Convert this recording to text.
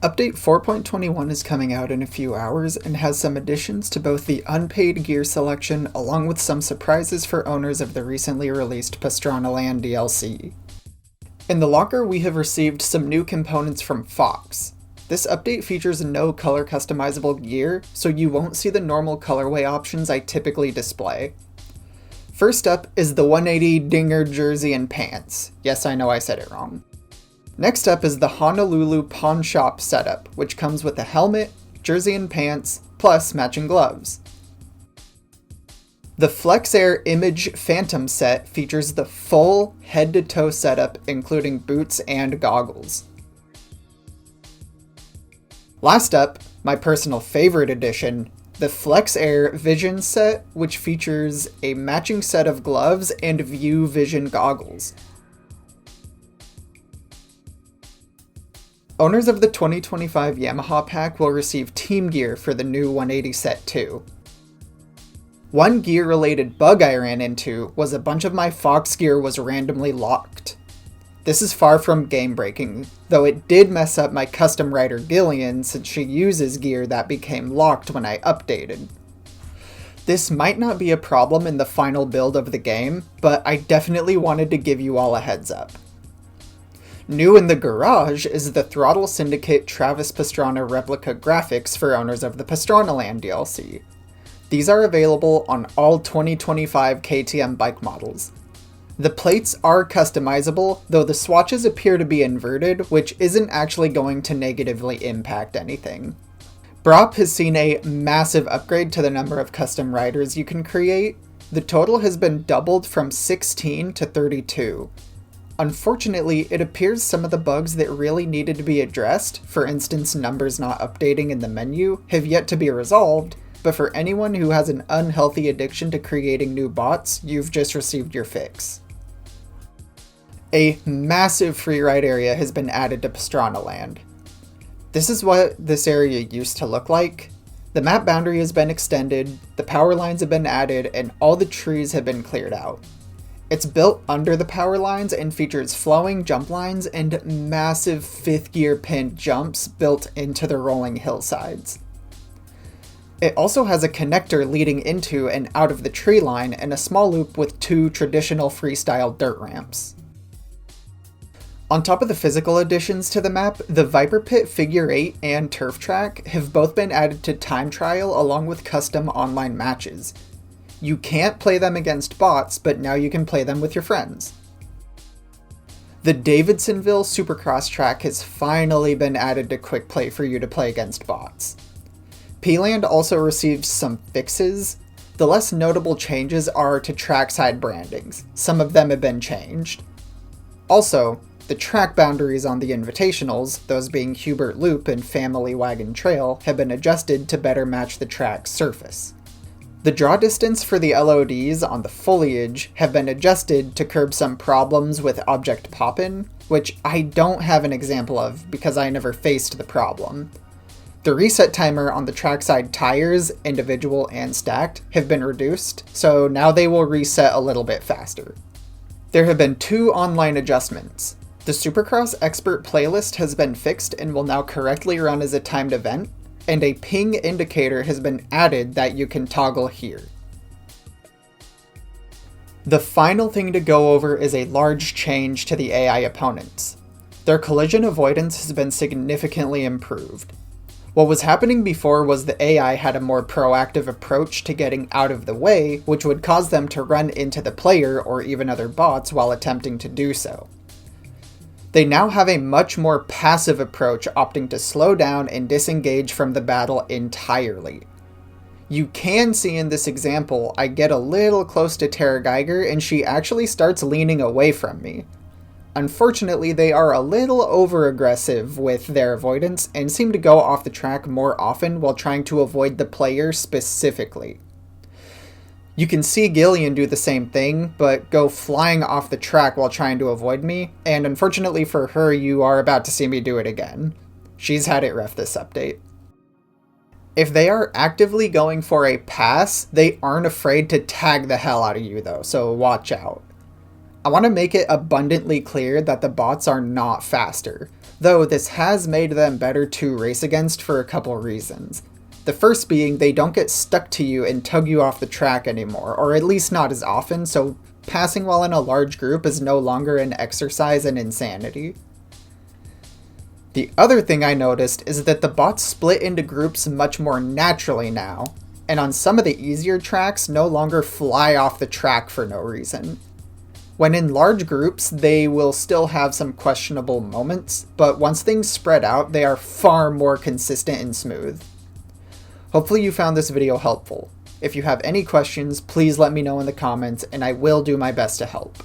Update 4.21 is coming out in a few hours and has some additions to both the unpaid gear selection along with some surprises for owners of the recently released Pastrana Land DLC. In the locker, we have received some new components from Fox. This update features no color customizable gear, so you won't see the normal colorway options I typically display. First up is the 180 Dinger jersey and pants. Yes, I know I said it wrong. Next up is the Honolulu Pawn Shop setup, which comes with a helmet, jersey and pants, plus matching gloves. The Flex Air Image Phantom set features the full head-to-toe setup, including boots and goggles. Last up, my personal favorite addition, the Flex Air Vision set, which features a matching set of gloves and View Vision goggles. Owners of the 2025 Yamaha pack will receive team gear for the new 180 set too. One gear-related bug I ran into was a bunch of my Fox gear was randomly locked. This is far from game-breaking, though it did mess up my custom rider Gillian since she uses gear that became locked when I updated. This might not be a problem in the final build of the game, but I definitely wanted to give you all a heads up. New in the garage is the Throttle Syndicate Travis Pastrana replica graphics for owners of the Pastrana Land DLC. These are available on all 2025 KTM bike models. The plates are customizable, though the swatches appear to be inverted, which isn't actually going to negatively impact anything. BRAAP has seen a massive upgrade to the number of custom riders you can create. The total has been doubled from 16 to 32. Unfortunately, it appears some of the bugs that really needed to be addressed, for instance numbers not updating in the menu, have yet to be resolved, but for anyone who has an unhealthy addiction to creating new bots, you've just received your fix. A massive freeride area has been added to Pastrana Land. This is what this area used to look like. The map boundary has been extended, the power lines have been added, and all the trees have been cleared out. It's built under the power lines and features flowing jump lines and massive 5th gear pinned jumps built into the rolling hillsides. It also has a connector leading into and out of the tree line and a small loop with 2 traditional freestyle dirt ramps. On top of the physical additions to the map, the Viper Pit Figure 8 and Turf Track have both been added to time trial along with custom online matches. You can't play them against bots, but now you can play them with your friends. The Davidsonville Supercross track has finally been added to Quick Play for you to play against bots. P-Land also received some fixes. The less notable changes are to trackside brandings. Some of them have been changed. Also, the track boundaries on the invitationals, those being Hubert Loop and Family Wagon Trail, have been adjusted to better match the track's surface. The draw distance for the LODs on the foliage have been adjusted to curb some problems with object pop-in, which I don't have an example of because I never faced the problem. The reset timer on the trackside tires, individual and stacked, have been reduced, so now they will reset a little bit faster. There have been 2 online adjustments. The Supercross Expert playlist has been fixed and will now correctly run as a timed event, and a ping indicator has been added that you can toggle here. The final thing to go over is a large change to the AI opponents. Their collision avoidance has been significantly improved. What was happening before was the AI had a more proactive approach to getting out of the way, which would cause them to run into the player or even other bots while attempting to do so. They now have a much more passive approach, opting to slow down and disengage from the battle entirely. You can see in this example, I get a little close to Tara Geiger and she actually starts leaning away from me. Unfortunately, they are a little over-aggressive with their avoidance and seem to go off the track more often while trying to avoid the player specifically. You can see Gillian do the same thing, but go flying off the track while trying to avoid me, and unfortunately for her, you are about to see me do it again. She's had it rough this update. If they are actively going for a pass, they aren't afraid to tag the hell out of you though, so watch out. I want to make it abundantly clear that the bots are not faster. though this has made them better to race against for a couple reasons. The first being they don't get stuck to you and tug you off the track anymore, or at least not as often, so passing while in a large group is no longer an exercise in insanity. The other thing I noticed is that the bots split into groups much more naturally now, and on some of the easier tracks no longer fly off the track for no reason. When in large groups, they will still have some questionable moments, but once things spread out, they are far more consistent and smooth. Hopefully you found this video helpful. If you have any questions, please let me know in the comments, and I will do my best to help.